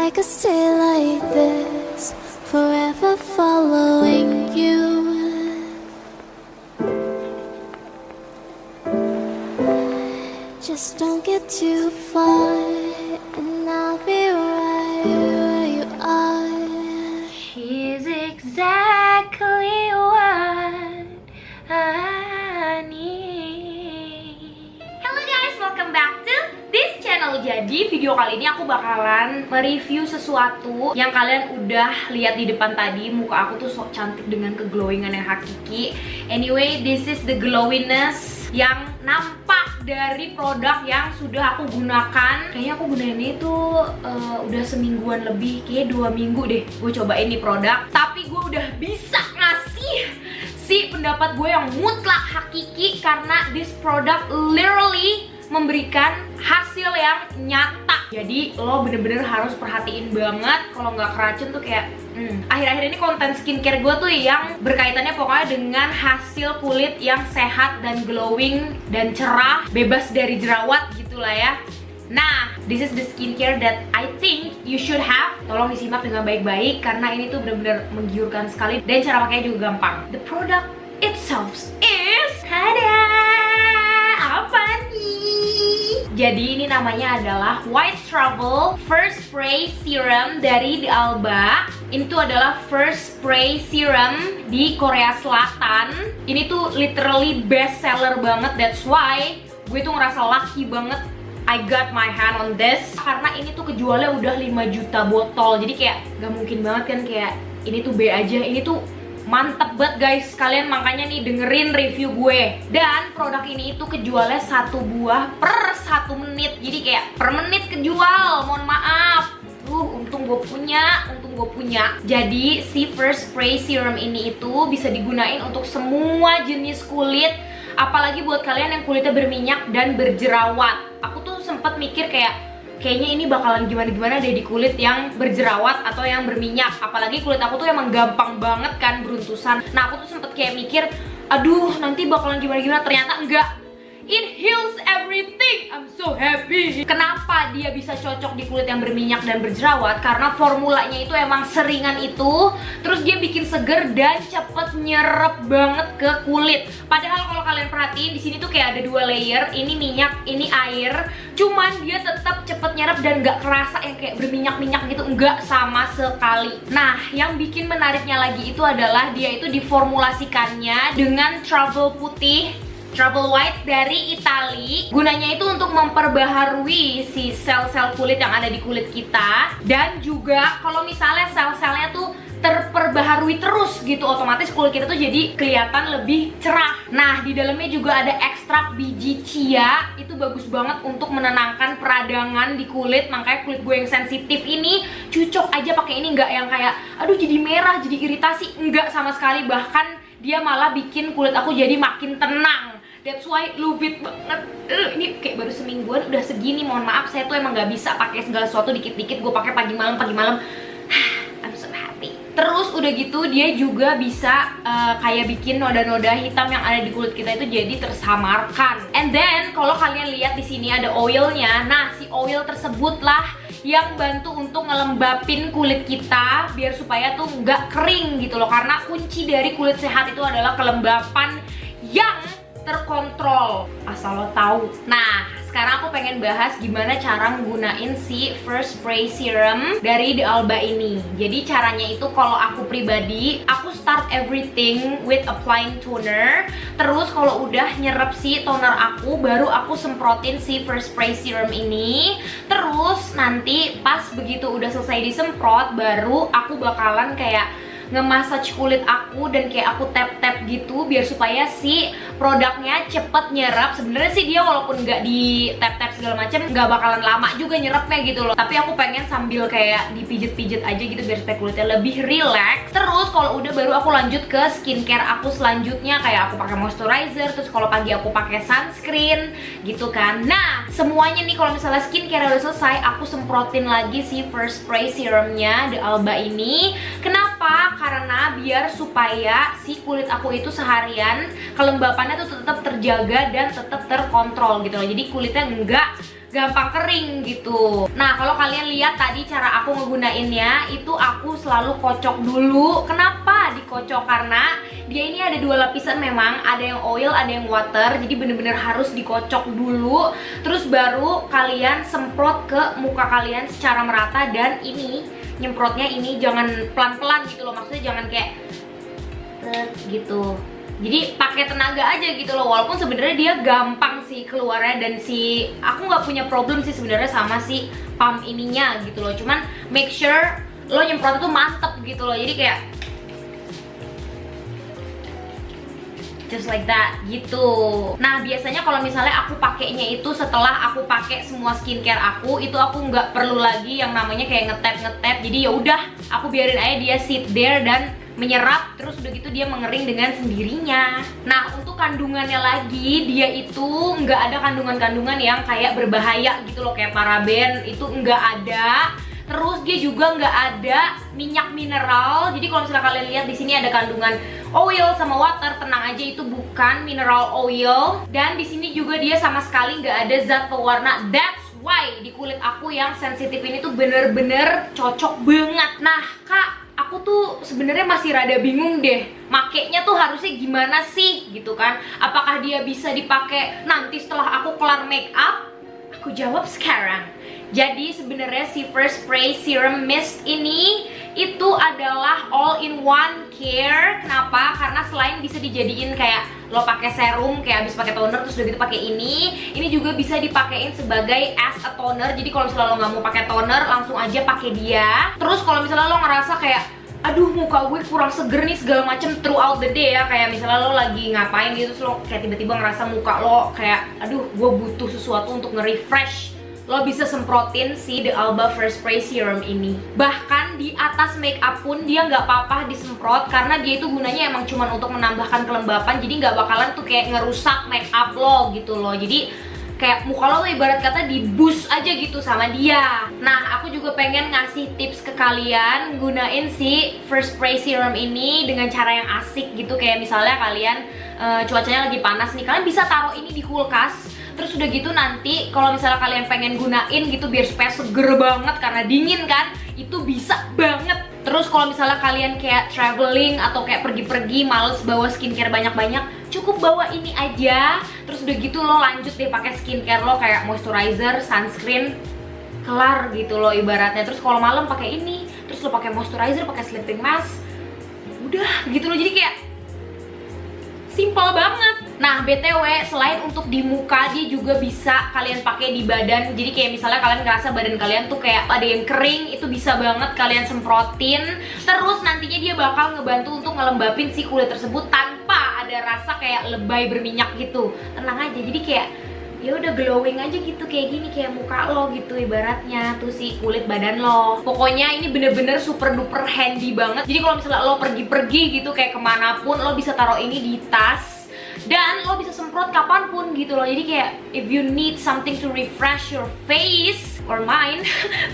I could stay like this, forever following you. Just don't get too far, and I'll be right where you are. She's exactly what I need. Hello guys, welcome back to this channel. Jadi video kali ini aku bakalan mereview sesuatu yang kalian udah lihat di depan tadi. Muka aku tuh sok cantik dengan keglowingan yang hakiki. Anyway, this is the glowiness yang nampak dari produk yang sudah aku gunakan. Kayaknya aku gunain itu udah semingguan lebih, kayak 2 minggu deh gue cobain nih produk. Tapi gue udah bisa ngasih si pendapat gue yang mutlak hakiki, karena this product literally memberikan hasil yang nyata. Jadi lo bener-bener harus perhatiin banget kalau nggak keracun tuh kayak akhir-akhir ini konten skincare gue tuh yang berkaitannya pokoknya dengan hasil kulit yang sehat dan glowing dan cerah, bebas dari jerawat gitulah ya. Nah, this is the skincare that I think you should have. Tolong disimak dengan baik-baik karena ini tuh bener-bener menggiurkan sekali dan cara pakainya juga gampang. The product itself is apa nih? Jadi ini namanya adalah White Trouble First Spray Serum dari The Alba. Ini tuh adalah first spray serum di Korea Selatan. Ini tuh literally best seller banget. That's why gue tuh ngerasa lucky banget I got my hand on this, karena ini tuh kejualnya udah 5 juta botol. Jadi kayak gak mungkin banget kan kayak ini tuh B aja. Ini tuh mantep banget guys, kalian makanya nih dengerin review gue. Dan produk ini itu kejualnya 1 buah per 1 menit. Jadi kayak per menit kejual, mohon maaf. Untung gue punya. Jadi si first spray serum ini itu bisa digunain untuk semua jenis kulit, apalagi buat kalian yang kulitnya berminyak dan berjerawat. Aku tuh sempet mikir kayaknya ini bakalan gimana-gimana deh di kulit yang berjerawat atau yang berminyak. Apalagi kulit aku tuh emang gampang banget kan beruntusan. Nah aku tuh sempet kayak mikir, aduh nanti bakalan gimana-gimana. Ternyata enggak. It heals everything. I'm so happy. Kenapa dia bisa cocok di kulit yang berminyak dan berjerawat? Karena formulanya itu emang seringan itu. Terus dia bikin seger dan cepet nyerep banget ke kulit. Padahal kalau kalian perhatiin di sini tuh kayak ada 2 layer. Ini minyak, ini air. Cuman dia tetap cepet nyerep dan gak kerasa yang kayak berminyak-minyak gitu. Enggak sama sekali. Nah, yang bikin menariknya lagi itu adalah dia itu diformulasikannya dengan trouble putih, Trouble White dari Itali. Gunanya itu untuk memperbaharui si sel-sel kulit yang ada di kulit kita. Dan juga kalau misalnya sel-selnya tuh terperbaharui terus gitu, otomatis kulit kita tuh jadi kelihatan lebih cerah. Nah, di dalamnya juga ada ekstrak biji chia. Itu bagus banget untuk menenangkan peradangan di kulit. Makanya kulit gue yang sensitif ini cocok aja pakai ini, nggak yang kayak aduh jadi merah, jadi iritasi. Enggak sama sekali, bahkan dia malah bikin kulit aku jadi makin tenang. That's why love it banget. Ini kayak baru semingguan udah segini. Mohon maaf, saya tuh emang gak bisa pakai segala sesuatu dikit-dikit. Gue pakai pagi malam. I'm so happy. Terus udah gitu dia juga bisa kayak bikin noda-noda hitam yang ada di kulit kita itu jadi tersamarkan. And then kalau kalian lihat di sini ada oilnya. Nah, si oil tersebut lah yang bantu untuk ngelembapin kulit kita biar supaya tuh nggak kering gitu loh. Karena kunci dari kulit sehat itu adalah kelembapan yang terkontrol, asal lo tahu. Nah, sekarang aku pengen bahas gimana cara menggunain si first spray serum dari The Alba ini. Jadi caranya itu kalau aku pribadi, aku start everything with applying toner. Terus kalau udah nyerap si toner aku, baru aku semprotin si first spray serum ini. Terus nanti pas begitu udah selesai disemprot, baru aku bakalan kayak nge-massage kulit aku dan kayak aku tap-tap gitu biar supaya si produknya cepet nyerap. Sebenarnya sih dia walaupun nggak di tap-tap segala macam nggak bakalan lama juga nyerapnya gitu loh. Tapi aku pengen sambil kayak dipijet-pijet aja gitu biar supaya kulitnya lebih relax. Terus kalau udah baru aku lanjut ke skincare aku selanjutnya, kayak aku pakai moisturizer. Terus kalau pagi aku pakai sunscreen gitu kan. Nah, semuanya nih kalau misalnya skincare udah selesai, aku semprotin lagi si first spray serumnya The Alba ini. Kenapa? Karena biar supaya si kulit aku itu seharian kelembapannya tuh tetap terjaga dan tetap terkontrol gitu loh. Jadi kulitnya gampang kering gitu. Nah, kalau kalian lihat tadi cara aku ngegunainnya, itu aku selalu kocok dulu. Kenapa dikocok? Karena dia ini ada 2 lapisan memang, ada yang oil, ada yang water. Jadi bener-bener harus dikocok dulu. Terus baru kalian semprot ke muka kalian secara merata. Dan ini, nyemprotnya ini jangan pelan-pelan gitu loh. Maksudnya jangan kayak gitu. Jadi pakai tenaga aja gitu loh, walaupun sebenarnya dia gampang sih keluarnya, dan aku nggak punya problem sih sebenarnya sama si pump ininya gitu loh. Cuman make sure lo nyemprot itu mantep gitu loh. Jadi kayak just like that gitu. Nah, biasanya kalau misalnya aku pakainya itu setelah aku pakai semua skincare aku, itu aku nggak perlu lagi yang namanya kayak ngetap. Jadi ya udah, aku biarin aja dia sit there dan menyerap, terus udah gitu dia mengering dengan sendirinya. Nah, untuk kandungannya lagi, dia itu nggak ada kandungan-kandungan yang kayak berbahaya gitu loh, kayak paraben, itu nggak ada. Terus dia juga nggak ada minyak mineral. Jadi kalau misalnya kalian lihat di sini ada kandungan oil sama water, tenang aja itu bukan mineral oil. Dan di sini juga dia sama sekali nggak ada zat pewarna. That's why di kulit aku yang sensitif ini tuh bener-bener cocok banget. Nah, Kak, aku tuh sebenarnya masih rada bingung deh, makainya tuh harusnya gimana sih gitu kan? Apakah dia bisa dipakai nanti setelah aku kelar make up? Aku jawab sekarang. Jadi sebenarnya si First Spray Serum Mist ini itu adalah all in one care. Kenapa? Karena selain bisa dijadiin kayak lo pakai serum kayak abis pakai toner terus udah gitu pakai ini juga bisa dipakein sebagai as a toner. Jadi kalau misalnya lo nggak mau pakai toner, langsung aja pakai dia. Terus kalau misalnya lo ngerasa kayak aduh muka gue kurang seger nih segala macem throughout the day ya, kayak misalnya lo lagi ngapain gitu terus lo kayak tiba-tiba ngerasa muka lo kayak aduh gue butuh sesuatu untuk nge-refresh, lo bisa semprotin si The Alba First Spray Serum ini. Bahkan di atas make up pun dia nggak apa-apa disemprot, karena dia itu gunanya emang cuma untuk menambahkan kelembapan, jadi nggak bakalan tuh kayak ngerusak make up lo gitu loh. Jadi kayak muka lo tuh ibarat kata di boost aja gitu sama dia. Nah, aku juga pengen ngasih tips ke kalian gunain si First Spray Serum ini dengan cara yang asik gitu. Kayak misalnya kalian cuacanya lagi panas nih, kalian bisa taruh ini di kulkas. Terus udah gitu nanti kalau misalnya kalian pengen gunain gitu biar supaya seger banget karena dingin kan, itu bisa banget. Terus kalau misalnya kalian kayak traveling atau kayak pergi-pergi males bawa skincare banyak-banyak, cukup bawa ini aja. Terus udah gitu lo lanjut deh pakai skincare lo kayak moisturizer, sunscreen, kelar gitu loh ibaratnya. Terus kalau malam pakai ini, terus lo pakai moisturizer, pakai sleeping mask, udah gitu loh. Jadi kayak simple banget. Nah, BTW selain untuk di muka, dia juga bisa kalian pakai di badan. Jadi kayak misalnya kalian ngerasa badan kalian tuh kayak ada yang kering, itu bisa banget kalian semprotin. Terus nantinya dia bakal ngebantu untuk ngelembapin si kulit tersebut tanpa ada rasa kayak lebay berminyak gitu. Tenang aja, jadi kayak ya udah glowing aja gitu kayak gini, kayak muka lo gitu ibaratnya tuh si kulit badan lo. Pokoknya ini bener-bener super duper handy banget. Jadi kalau misalnya lo pergi-pergi gitu kayak kemanapun, lo bisa taruh ini di tas dan lo bisa semprot kapanpun gitu loh. Jadi kayak if you need something to refresh your face or mind,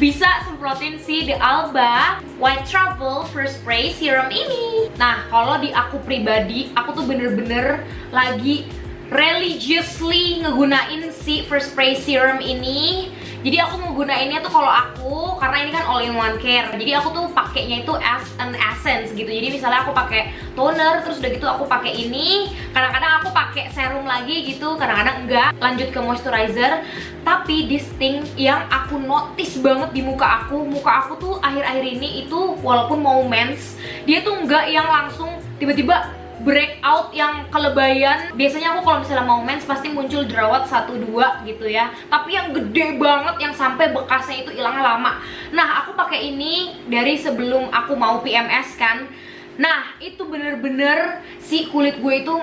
bisa semprotin si The Alba White Travel First Spray Serum ini. Nah, kalau di aku pribadi, aku tuh bener-bener lagi religiously ngegunain si First Spray Serum ini. Jadi aku ngegunainnya tuh kalau aku, karena ini kan all in one care, jadi aku tuh pakainya itu as an essence gitu. Jadi misalnya aku pakai toner, terus udah gitu aku pakai ini. Kadang-kadang aku pakai serum lagi gitu, kadang-kadang enggak, lanjut ke moisturizer. Tapi this thing yang aku notice banget di muka aku tuh akhir-akhir ini itu walaupun mau mens, dia tuh enggak yang langsung tiba-tiba breakout yang kelebayan. Biasanya aku kalau misalnya mau mens pasti muncul jerawat 1-2 gitu ya, tapi yang gede banget yang sampai bekasnya itu hilangnya lama. Nah, aku pakai ini dari sebelum aku mau PMS kan. Nah, itu bener-bener si kulit gue itu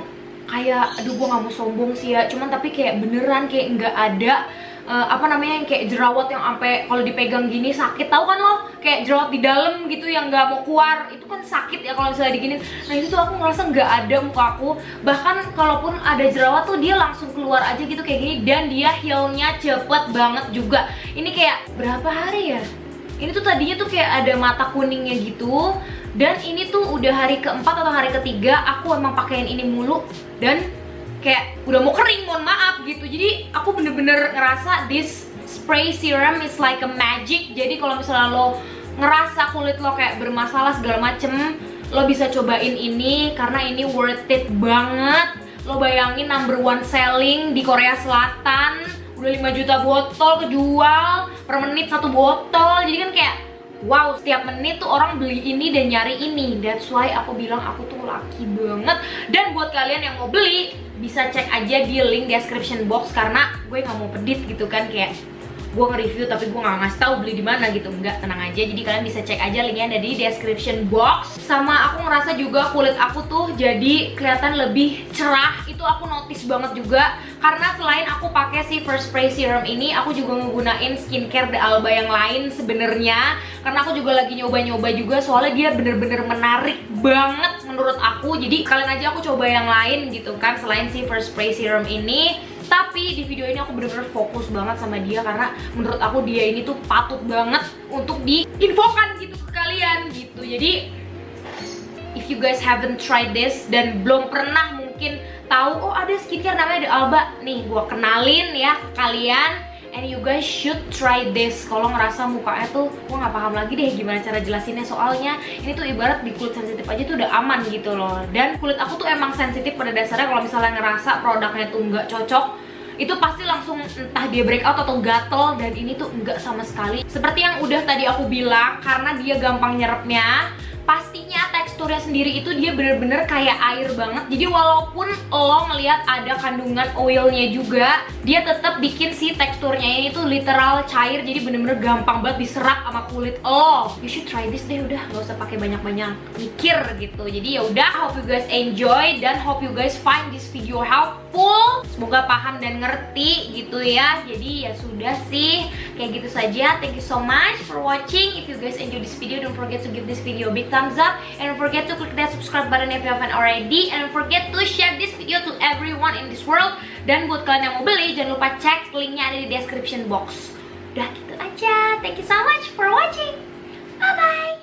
kayak, aduh gue gak mau sombong sih ya, cuman tapi kayak beneran kayak nggak ada apa namanya yang kayak jerawat yang sampai kalau dipegang gini sakit. Tahu kan lo kayak jerawat di dalam gitu yang nggak mau keluar, itu kan sakit ya kalau misalnya diginin. Nah, itu tuh aku ngerasa nggak ada muka aku. Bahkan kalaupun ada jerawat tuh dia langsung keluar aja gitu kayak gini, dan dia healnya cepet banget juga. Ini kayak berapa hari ya, ini tuh tadinya tuh kayak ada mata kuningnya gitu, dan ini tuh udah hari keempat atau hari ketiga aku emang pakein ini mulu, dan kayak udah mau kering, mohon maaf gitu. Jadi aku bener-bener ngerasa this spray serum is like a magic. Jadi kalau misalnya lo ngerasa kulit lo kayak bermasalah segala macem, lo bisa cobain ini karena ini worth it banget. Lo bayangin #1 selling di Korea Selatan, udah 5 juta botol kejual, per menit 1 botol. Jadi kan kayak wow, setiap menit tuh orang beli ini dan nyari ini. That's why aku bilang aku tuh lucky banget. Dan buat kalian yang mau beli, bisa cek aja di link description box, karena gue nggak mau pedit gitu kan, kayak gue nge-review tapi gue nggak ngasih tahu beli di mana gitu. Enggak, tenang aja. Jadi kalian bisa cek aja linknya ada di description box. Sama aku ngerasa juga kulit aku tuh jadi kelihatan lebih cerah. Itu aku notice banget juga, karena selain aku pakai si First Spray Serum ini, aku juga ngegunain skincare The Alba yang lain sebenarnya. Karena aku juga lagi nyoba-nyoba juga, soalnya dia bener-bener menarik banget menurut aku. Jadi kalian aja aku coba yang lain gitu kan, selain si First Spray Serum ini. Tapi di video ini aku bener-bener fokus banget sama dia, karena menurut aku dia ini tuh patut banget untuk diinfokan gitu ke kalian gitu. Jadi if you guys haven't tried this dan belum pernah mungkin tahu oh ada skincare namanya The Alba, nih gua kenalin ya ke kalian, and you guys should try this. Kalau ngerasa mukanya tuh gua nggak paham lagi deh gimana cara jelasinnya, soalnya ini tuh ibarat di kulit sensitif aja tuh udah aman gitu loh. Dan kulit aku tuh emang sensitif pada dasarnya. Kalau misalnya ngerasa produknya tuh nggak cocok, itu pasti langsung entah dia breakout atau gatel, dan ini tuh enggak sama sekali. Seperti yang udah tadi aku bilang, karena dia gampang nyerapnya, pastinya teksturnya sendiri itu dia bener-bener kayak air banget. Jadi walaupun lo ngelihat ada kandungan oilnya juga, dia tetap bikin si teksturnya ini tuh literal cair. Jadi bener-bener gampang banget diserap sama kulit lo. You should try this deh, udah gak usah pakai banyak-banyak mikir gitu. Jadi ya udah, hope you guys enjoy dan hope you guys find this video helpful. Semoga paham dan ngerti gitu ya. Jadi ya sudah sih, kayak gitu saja. Thank you so much for watching. If you guys enjoy this video, don't forget to give this video a big thumbs up, and don't forget to click that subscribe button if you haven't already, and don't forget to share this video to everyone in this world. Dan buat kalian yang mau beli, jangan lupa cek linknya ada di description box. Udah gitu aja. Thank you so much for watching. Bye bye.